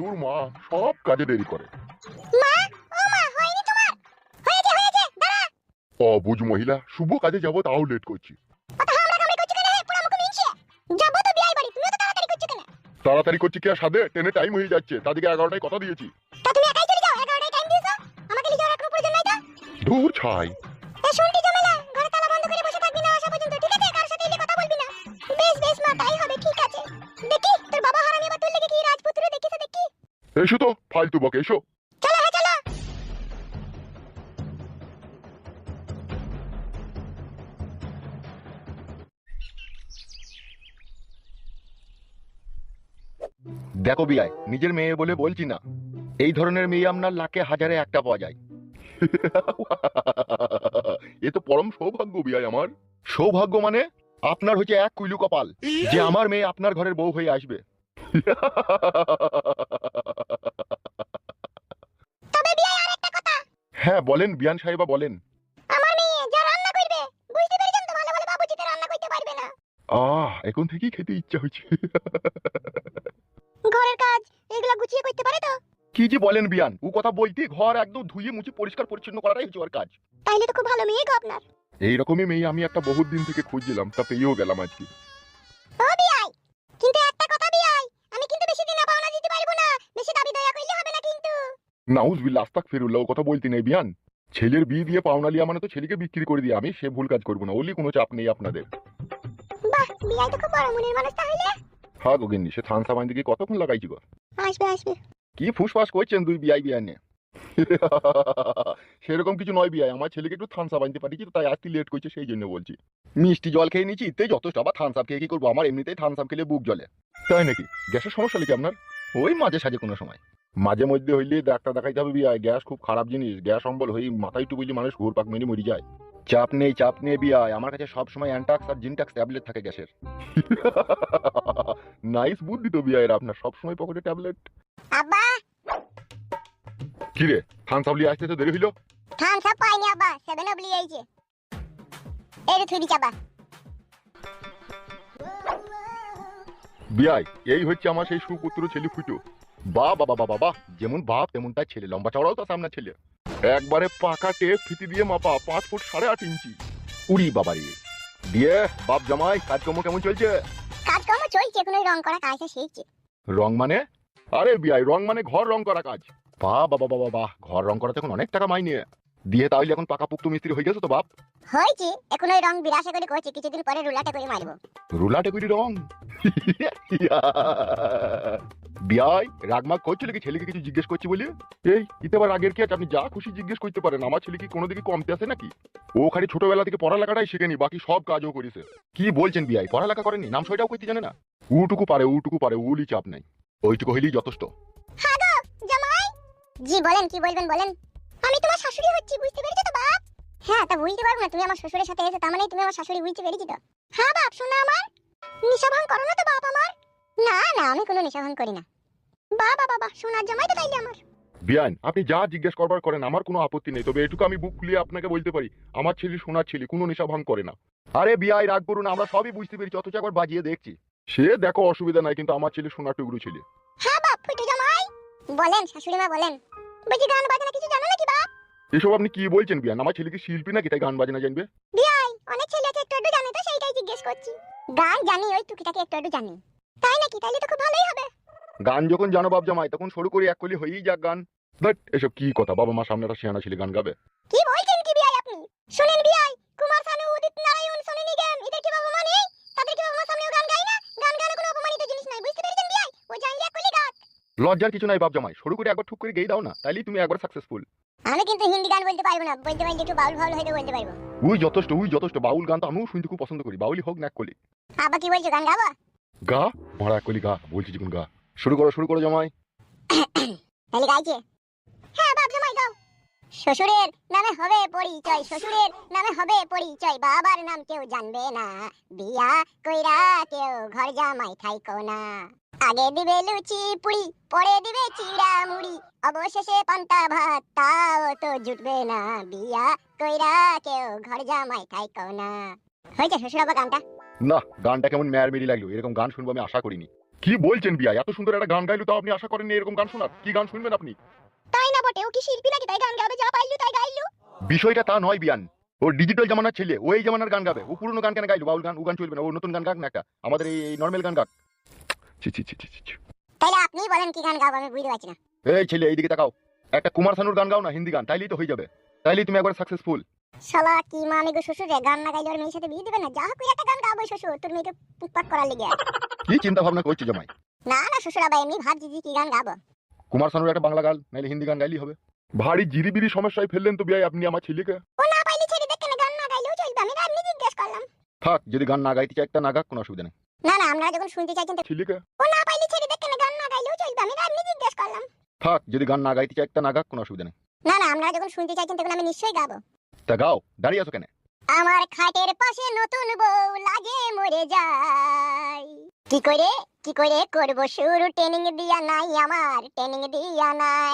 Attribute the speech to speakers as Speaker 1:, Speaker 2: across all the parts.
Speaker 1: তোর মা সব কাজে দেরি করে।
Speaker 2: মা, ও মা, হয়নি তোমার? হয়েছে, দাঁড়া।
Speaker 1: অবুঝ মহিলা, শুভ কাজে যাবো তাও লেট করছি।
Speaker 2: অত হামলা কামড়ি করছো কেন হে? পুরা মুখ মিনছে। যাবো তো বিয়াই বাড়ি, তুমিও তো তাড়াতাড়ি করছো কেন?
Speaker 1: তাড়াতাড়ি করছি কি আর সাধে, ট্রেনে টাইম হয়ে যাচ্ছে, তাদেরকে 11টায় কথা দিয়েছি।
Speaker 2: তা তুমি একাই চলে যাও, 11টায় টাইম দিয়েছো। আমাকে লিখে রাখার কোনো প্রয়োজন নাই তো।
Speaker 1: দূর ছাই।
Speaker 2: এ শুনটি ঝামেলা, ঘরে তালা বন্ধ করে বসে থাকবি না আসা পর্যন্ত, ঠিক আছে? কার সাথে এলে কথা বলবি না। বেশ মা, তাই হবে, ঠিক আছে। দেখি তোর বাবা হারামি আবার তোর লেগে কি রাজপুত্র দেখিছে দেখি।
Speaker 1: এসো তো ফালতু বকে, এসো।
Speaker 2: চলো হ্যাঁ চলো।
Speaker 1: দেখো বিয়াই, নিজের মেয়ে বলে বলছি না, এই ধরনের মেয়ে আপনার লাখে হাজারে একটা পাওয়া যায়। এ তো পরম সৌভাগ্য বিয়াই আমার। সৌভাগ্য মানে আপনার হচ্ছে এক কুইলু কপাল যে আমার মেয়ে আপনার ঘরের বউ হয়ে আসবে।
Speaker 2: তবে বিয়াই আরেকটা কথা।
Speaker 1: হ্যাঁ বলেন বিয়ান সাহেবা বলেন।
Speaker 2: আমার মেয়ে যা রান্না করবে, বুঝতে পেরেছেন তো? ভালো ভালো বাবুজিতে রান্না করতে পারবে না।
Speaker 1: এখন থেকেই খেতে ইচ্ছা হচ্ছে।
Speaker 2: ঘরের কাজ এগুলা গুছিয়ে করতে পারে তো?
Speaker 1: কি যে বলেন বিয়ান, ও কথা বলতে ঘর একদম ধুয়ে মুছে পরিষ্কার পরিচ্ছন্ন করাটাই হচ্ছে ওর কাজ।
Speaker 2: তাইলে তো খুব ভালো মেয়ে গো আপনার।
Speaker 1: এইরকমই মেয়ে আমি একটা বহুত দিন থেকে খুঁজছিলাম, তা পেয়েও গেলাম আজকে।
Speaker 2: ও বিয়াই, কিন্তু একটা কথা বিয়াই, আমি কিন্তু বেশি দিন পাওনা দিতে পারবো না। বেশি দাবি দয়া করলে হবে না কিন্তু।
Speaker 1: নাউজুবিল্লাহ, আস্তাগফিরুল্লাহ, ও কথা বলতে নেই বিয়ান। ছেলের বিয়ে দিয়ে পাওনা লিয়া মানে তো ছেলেকে বিক্রি করে দিয়ে, আমি সে ভুল কাজ করবো না, ওলি কোনো চাপ নেই আপনাদের।
Speaker 2: বাহ, বিয়াই তো খুব বড় মনের মানুষ তাহলে।
Speaker 1: হ্যাঁ গোগিন্নি, সে থানসা বাইন দিকে কতক্ষণ লাগাইছি গো।
Speaker 2: আসবে।
Speaker 1: কি ফুসফাস করছেন দুই বিয়াই বিয়ান নিয়ে। সেরকম কিছু নয় বিয়াই, আমার ছেলেকে একটু থানসা বানতে পাঠিয়েছি তো, তাই আজকে লেট করছে সেই জন্য বলছি। মিষ্টি জল খেয়ে নিচ্ছি ইতে যথেষ্ট, আবার থানসাপ খেয়ে কি করবো, আমার এমনিতেই থানসাপ খেলে বুক জ্বলে। তাই নাকি? গ্যাসের সমস্যা নাকি আপনার? ওই মাঝে সাঝে কোনো সময় মাঝে মধ্যে হইলে ডাক্তার দেখাইতে হবে বিয়াই, গ্যাস খুব খারাপ জিনিস, গ্যাস অম্বল হয়ে মাথায় টুবিলি মানুষ ঘুরপাক মেরে মরে যায়। চাপ নেই বিয়াই, আমার কাছে সব সময় অ্যান্টাক্স আর জিনটাক্স ট্যাবলেট থাকে গ্যাসের। নাইস বুদ্ধি তো বিয়াইয়ের আপনার, সব সময় পকেটে ট্যাবলেট।
Speaker 2: আব্বা,
Speaker 1: কি রে, থানসাপ লিয়ে আসতে তো দেরি হইলো।
Speaker 2: থামস আপ পাইনি আব্বা, 7 আপ লিয়ে আইছে। এই রে থুই চাবা।
Speaker 1: বিয়াই, এই হচ্ছে আমার সেই সুপুত্র ছেলে ফুটো। বাবা, যেমন বাপ তেমন তার ছেলে, লম্বা চওড়াও তার সামনে ছেলে। একবারে পাকা টেপ ফিতি দিয়ে মাপা, 5 ফুট 8.5 ইঞ্চি। উড়ি বাবা রে। দিয়ে বাপ জামাই কাজকর্ম কেমন চলছে?
Speaker 2: কাজকর্ম চলছে, কোনো রং করা কাজটা শিখছে।
Speaker 1: রং মানে? আরে বিয়াই, রং মানে ঘর রং করা কাজ। বাহ, ঘর রং করাতে এখন অনেক টাকা মাইনে। দিয়ে তাহলে এখন পাকা পুক্ত মিস্ত্রি হয়ে গেছে তো বাপ?
Speaker 2: হয়েছে, এখন ওই রং বিরাসা করে করছে, কিছুদিন পরে রুলাটা করে মারবো।
Speaker 1: রুলাটে করি রং। বিয়াই রাগমাগ করছিল কি ছেলেকে কিছু জিজ্ঞেস করছি বলে? এই ইতে আবার রাগের কি আছে, আপনি যা খুশি জিজ্ঞেস করতে পারেন, আমার ছেলে কি কোনো দিকে কমতে আসে নাকি? ও খালি ছোটবেলা থেকে পড়ালেখাটাই শেখেনি, বাকি সব কাজও করেছে। কি বলছেন বিয়াই, পড়ালেখা করেনি? নাম সইটাও করতে জানে না? উটুকু পারে, উলি চাপ নাই, ওইটুকু হইলেই যথেষ্ট।
Speaker 2: হ্যাঁ গো জামাই। জি বলেন, কি বলবেন বলেন। আমি তোমার শাশুড়ি হচ্ছি, বুঝতে পেরেছো তো বাপ? হ্যাঁ, তা বুঝতে পারবো না, তুমি আমার শ্বশুরের সাথে এসে তার মানে তুমি আমার শাশুড়ি, বুঝতে পেরেছি তো। হ্যাঁ বাপ, শোনা আমার নেশা ভাঙ করো না তো বাপ আমার। না আমি কোনো নেশা ভাঙ করি না। বাবা সোনার জামাই তো তাইলে আমার।
Speaker 1: বিয়ান, আপনি যা জিজ্ঞেস করবার করেন, আমার কোনো আপত্তি নেই, তবে এটুকু আমি বুক খুলিয়ে আপনাকে বলতে পারি, আমার ছেলে সোনার ছেলে, কোনো নেশা ভাঙ করে না। আরে বিয়াই রাগ করুন, আমরা সবই বুঝতে পেরেছি, অথচ একবার বাজিয়ে দেখছি। সে দেখো অসুবিধা নাই, কিন্তু আমার ছেলে সোনার টুকরো ছেলে।
Speaker 2: হ্যাঁ বাপ, ফুটু জামাই বলেন, শাশুড়ি মা বলেন। বলছি গান বাজনা কিছু জানো নাকি বাপ?
Speaker 1: এসব আপনি কি বলছেন বিয়ান? আমার ছেলে কি শিল্পী নাকি তাই গান বাজনা জানবে?
Speaker 2: বিয়াই, অনেক ছেলে আছে একটু একটু জানে, তো সেইটাই জিজ্ঞেস করছি। গান জানি, ওই টুকিটাকি একটু একটু জানি। তাই নাকি? তাইলে তো খুব ভালোই হবে।
Speaker 1: গান যখন জানো বাপ জামাই, তখন শুরু করি এক কলি হয়েই যাক গান। বাট এসব কি কথা, বাবা মা সামনে একটা শিয়ানা ছেলে গান গাবে?
Speaker 2: কি বলছেন কি বিয়াই আপনি? শুনেন বিয়াই, কুমার শানু, উদিত নারায়ণ, সোনু নিগম, এদের কি বাবা মা নেই? তাদের কি বাবা মা সামনেও গান গায় না? গান গানে কোনো অপমানিত জিনিস নাই, বুঝতে পেরেছেন বিয়াই? ও জানলে এক কলি গান।
Speaker 1: লজ্জার কিছু নাই বাপ জামাই, শুরু করে একবার ঠুক করে গেয়ে দাও না, তাইলেই তুমি একবার সাকসেসফুল।
Speaker 2: আমি কিন্তু হিন্দি গান বলতে পারবো না, বলতে পারলে একটু বাউল ফাউল হয়তো বলতে পারবো।
Speaker 1: উই যথেষ্ট, বাউল গান তো আমিও শুনতে খুব পছন্দ করি, বাউলি হোক না এক কলি।
Speaker 2: আব্বা কি বলছো, গান গাবো?
Speaker 1: গা ভাড়া এক কলি গা, বলছি যখন গা। শুরু করো জামাই।
Speaker 2: তাহলে গাইছে। হ্যাঁ বাপ জামাই গাও। শ্বশুরের নামে হবে পরিচয়, শ্বশুরের নামে হবে পরিচয়, বাবার নাম কেউ জানবে না, বিয়া কইরা কেউ ঘর জামাই থাইকো না। আগে দিবে লুচি পুরি, পরে দিবে চিড়া মুড়ি, অবশেষে পান্তা ভাত, তাও তো জুটবে না, বিয়া কইরা কেউ ঘর জামাই থাইকো না। হয়েছে শ্বশুর আব্বা গানটা?
Speaker 1: না, গানটা কেমন মেয়ার মেরি লাগলো, এরকম গান শুনবো আমি আশা করিনি। কি বলছেন বিয়া, এত সুন্দর একটা গান গাইলো, তাও আপনি আশা করেননি এরকম গান শোনার? কি গান শুনবেন আপনি?
Speaker 2: তাই না বটে, ও কি শিল্পী নাকি তাই গান গাবে, যা পাইলো তাই গাইলো?
Speaker 1: বিষয়টা তা নয় বিয়ান, ও ডিজিটাল জামানার ছেলে, ও এই জামানার গান গাবে। ও পুরনো গান কেন গাইলো? বাউল গান ও গান চলবে না, ও নতুন গান গাক না একটা, আমাদের এই নর্মাল গান গাক। ছি ছি ছি ছি ছি।
Speaker 2: তাইলে আপনি বলেন কি গান গাবো, আমি বুঝতে পারছি না।
Speaker 1: এই ছেলে এইদিকে তাকাও, একটা কুমার শানুর গান গাও না, হিন্দি গান, তাইলেই তো হয়ে যাবে, তাইলেই তুমি একবার সাকসেসফুল।
Speaker 2: শালা কি মামি গো শ্বশুর রে, গান না গাইলে ওর মেয়ের সাথে বিয়ে দিবে না? যা হোক একটা গান গাবো শ্বশুর, তোর মেয়েকে পুকপাক করার লেগে।
Speaker 1: কি চিন্তা ভাবনা করছো জামাই?
Speaker 2: না না শ্বশুর, আবার এমনি ভাবছি যে কি গান গাবো।
Speaker 1: কুমার শানুর একটা বাংলা গান নাইলে হিন্দি গান গাইলেই হবে। ভারী জিরিবিরি সমস্যায় ফেললেন তো বিয়াই আপনি আমার ছেলেকে।
Speaker 2: ও না পাইলে ছেড়ে দেখে না, গান না গাইলেও চলবে, আমি এমনি জিজ্ঞেস করলাম।
Speaker 1: থাক, যদি গান না গাইতে চাই একটা না গাক, কোনো অসুবিধা নেই।
Speaker 2: না না, আপনারা যখন শুনতে চাইছেন তো।
Speaker 1: ছেলেকে
Speaker 2: ও না পাইলে ছেড়ে দেখে না, গান না গাইলেও চলবে, আমি এমনি জিজ্ঞেস করলাম।
Speaker 1: থাক, যদি গান না গাইতে চাই একটা না গাক, কোনো অসুবিধা নেই।
Speaker 2: না না, আপনারা যখন শুনতে চাইছেন তখন আমি নিশ্চয়ই গাবো।
Speaker 1: তা গাও, দাঁড়িয়ে আছো কেন?
Speaker 2: আমার খাটের পাশে নতুন বউ লাগে মরে যায়, কি করে করব শুরু, ট্রেনিং দিয়া নাই আমার, ট্রেনিং দিয়া নাই।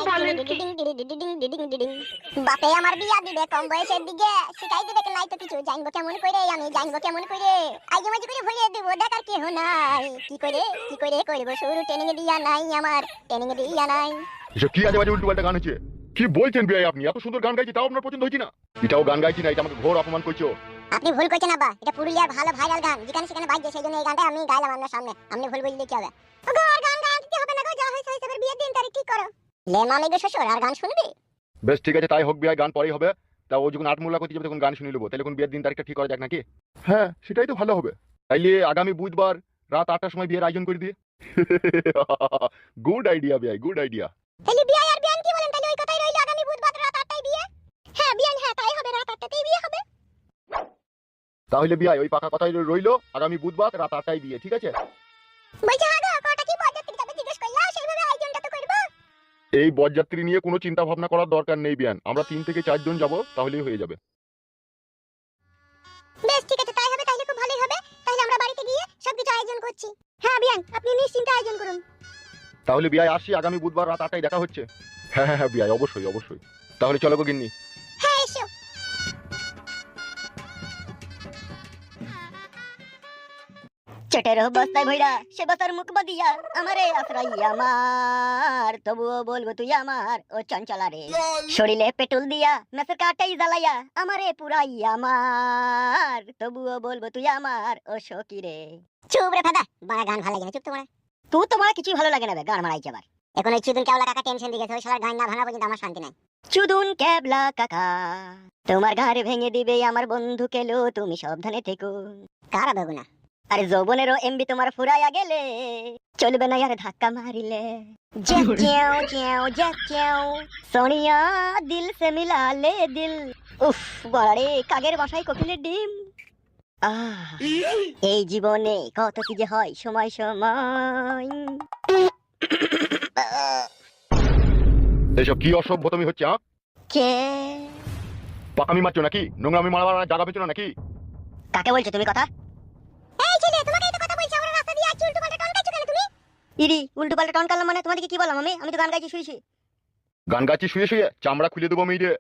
Speaker 2: বাপে আমার বিয়া দিবে কম বয়সের দিকে, শিখাই দিবে নাই তো কিছু, জানবো কেমন করে আমি, জানবো কেমন করে, আইজে মাঝে করে ভরিয়ে দেবো, দেখার কেহ নাই। কি করে করব শুরু, ট্রেনিং দিয়া নাই আমার, ট্রেনিং দিয়া নাই।
Speaker 1: এসব কি আজে বাজে উল্টো পাল্টা গান হচ্ছে? কি বলছেন বিয়াই আপনি? এত সুন্দর গান গাইছি তাও আপনার পছন্দ হয়েছে না? এটাও গান গাইছি না, এটা আমাকে ঘোর অপমান করছো।
Speaker 2: আপনি ভুল করছেন আব্বা, এটা পুরুলিয়ার ভালো ভাইরাল গান, যেখানে সেখানে বাজছে, সেই জন্য এই গানটা আমি গাইলাম আপনার সামনে। আপনি ভুল বললে কি হবে? ওগো আর গান গাইতে হবে না গো, যা হয়েছে হয়েছে, এবার বিয়ের দিন তারিখ ঠিক করো। লে মামি গো শ্বশুর, আর গান শুনবি?
Speaker 1: বেশ ঠিক আছে, তাই হোক বিয়াই, গান পরেই হবে। তা ও যখন আটমোলা করতে যাবে তখন গান শুনে নেবো, তাহলে কোন বিয়ের দিন তারিখটা ঠিক করা যাক নাকি? হ্যাঁ, সেটাই তো ভালো হবে। তাইলে আগামী বুধবার রাত 8টার সময় বিয়ের আয়োজন করে দিয়ে। গুড আইডিয়া বিয়াই, গুড আইডিয়া।
Speaker 2: তাহলে বিয়ে আর বিয়ান কি বলেন? তাহলে ওই কথাই রইলো, আগামী বুধবার রাত 8টায় বিয়ে। হ্যাঁ বিয়ান, হ্যাঁ তাই হবে, রাত 8টাতেই বিয়ে হবে।
Speaker 1: তাহলে বিয়াই ওই পাকা কথাই রইলো, আগামী বুধবার রাত 8টায় বিয়ে, ঠিক আছে?
Speaker 2: বলছি হ্যাঁ গো, কটা কি বরযাত্রী যাবে জিজ্ঞেস করলাম, সেইভাবে আয়োজনটা তো করব।
Speaker 1: এই বরযাত্রী নিয়ে কোনো চিন্তা ভাবনা করার দরকার নেই বিয়ান, আমরা 3 থেকে 4 জন যাবো, তাহলেই হয়ে যাবে।
Speaker 2: বেশ ঠিক আছে, তাই হবে, তাহলে খুব ভালোই হবে। তাহলে আমরা বাড়িতে গিয়ে সবকিছু আয়োজন করছি। হ্যাঁ বিয়ান, আপনি নিশ্চিন্তে আয়োজন করুন।
Speaker 1: তাহলে বিয়াই আসি, আগামী বুধবার রাত 8টায় দেখা হচ্ছে। হ্যাঁ হ্যাঁ হ্যাঁ বিয়াই, অবশ্যই অবশ্যই। তাহলে চলো গো গিন্নি।
Speaker 2: হ্যাঁ এসো। চটের বস্তায় ভইরা সে বস্তার মুখ বাদিয়া, আমারে আশ্রয় আমার, তবুও বলবো তুই আমার, ও চঞ্চলা রে। শরীরে পেট্রোল দিয়া মেসের কাটাই জ্বালাইয়া, আমারে পুরাই আমার, তবুও বলবো তুই আমার, ও সখী রে। চুপ রে ফাদা, বাড়া গান ভালো লাগে না, চুপ তোমার। তুই তোমার কিছুই ভালো লাগে না বে, গান মারাইছে আবার। এখন ওই চুদুন কেবলা কাকা টেনশন দিয়েছে, ওই শালার গান না ভাঙা পর্যন্ত আমার শান্তি নাই। চুদুন কেবলা কাকা তোমার ঘাড় ভেঙে দিবে আমার বন্ধু, কেলো তুমি সাবধানে থেকো। কারা বেগুনা? আরে যৌবনেরও এমবি তোমার ফুরাইয়া গেলে, চলবে না আর ধাক্কা মারিলে। সোনিয়া দিল সে মিলা লে দিল। উফ বাড়ে কাগের বাসায় কোকিলের ডিম। এই জীবনে কত কি যে হয় সময় সময়।
Speaker 1: এসব কি অসভ্যতমি হচ্ছে?
Speaker 2: কে
Speaker 1: পাকামি মারছো নাকি? নোংরামি মারার জায়গা পেছো না নাকি?
Speaker 2: কাকে বলছো তুমি কথা? এই ছেলে, তোমাকে তো কথা বলছি, আমরা রাস্তা দিয়ে আছি, উল্টো পাল্টা টন গাইছো কেন তুমি? ইরি উল্টো পাল্টা টন কালাম মানে? তোমাদেরকে কি বললাম আমি তো গান গাইছি শুইছি।
Speaker 1: গান গাচ্ছি শুয়ে শুয়ে, চামড়া খুলে দেবো মেয়ে।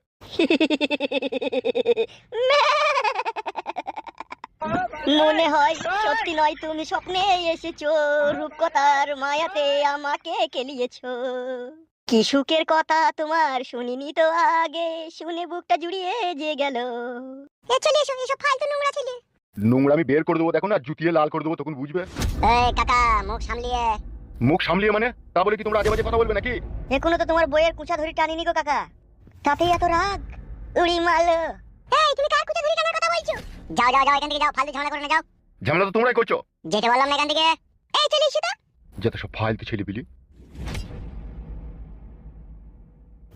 Speaker 2: মনে হয় সত্যি নয়, তুমি স্বপ্নে এসেছো, রূপকথার মায়াতে আমাকে কেলিয়েছো। কি সুখের কথা তোমার শুনিনি তো আগে, শুনে বুকটা জুড়িয়ে যে গেল। চলে এসো, এসব ফালতু নোংরা ছেলে।
Speaker 1: নোংরামি বের করে দেবো দেখো না, জুতিয়ে লাল করে দেবো, তখন বুঝবে।
Speaker 2: এই কাকা, মুখ সামলিয়ে।
Speaker 1: মুখ সামলিয়ে মানে? তা বলে কি তোমরা আজে বাজে কথা বলবে নাকি?
Speaker 2: এখনো তো তোমার বইয়ের কুচা ধরে টানিনি গো কাকা, তাতেই এত রাগ। উড়ি মালো। এই তুমি কার কুচা ধরে টানার কথা বলছো? যাও যাও যাও, এখান থেকে যাও, ফালতু ঝামেলা করো না, যাও।
Speaker 1: ঝামেলা তো তোমরাই করছো।
Speaker 2: যেতে বললাম না এখান থেকে। এই চলে এসো তো।
Speaker 1: যত সব ফালতু ছেলে বিলি।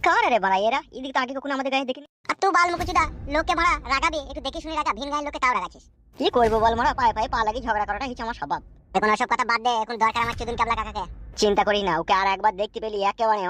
Speaker 2: কার রে বাড়া এরা? এদিকে তো আগে কখনো আমাদের গায়ে দেখিনি। আর তুই বাল মুকুচুদা, লোককে মারা রাগাবি, একটু দেখে শুনে রাগা, ভিন গায়ের লোককে তাও রাগাছিস। কি করবো বল মারা, পায়ে পায়ে পা লাগি ঝগড়া করাটা হচ্ছে আমার স্বভাব। এখন ওসব কথা বাদ দে, এখন দরকার আমার চুদুন কেবলা কাকাকে। চিন্তা করিস না, ওকে আর একবার দেখতে পেলি একেবারে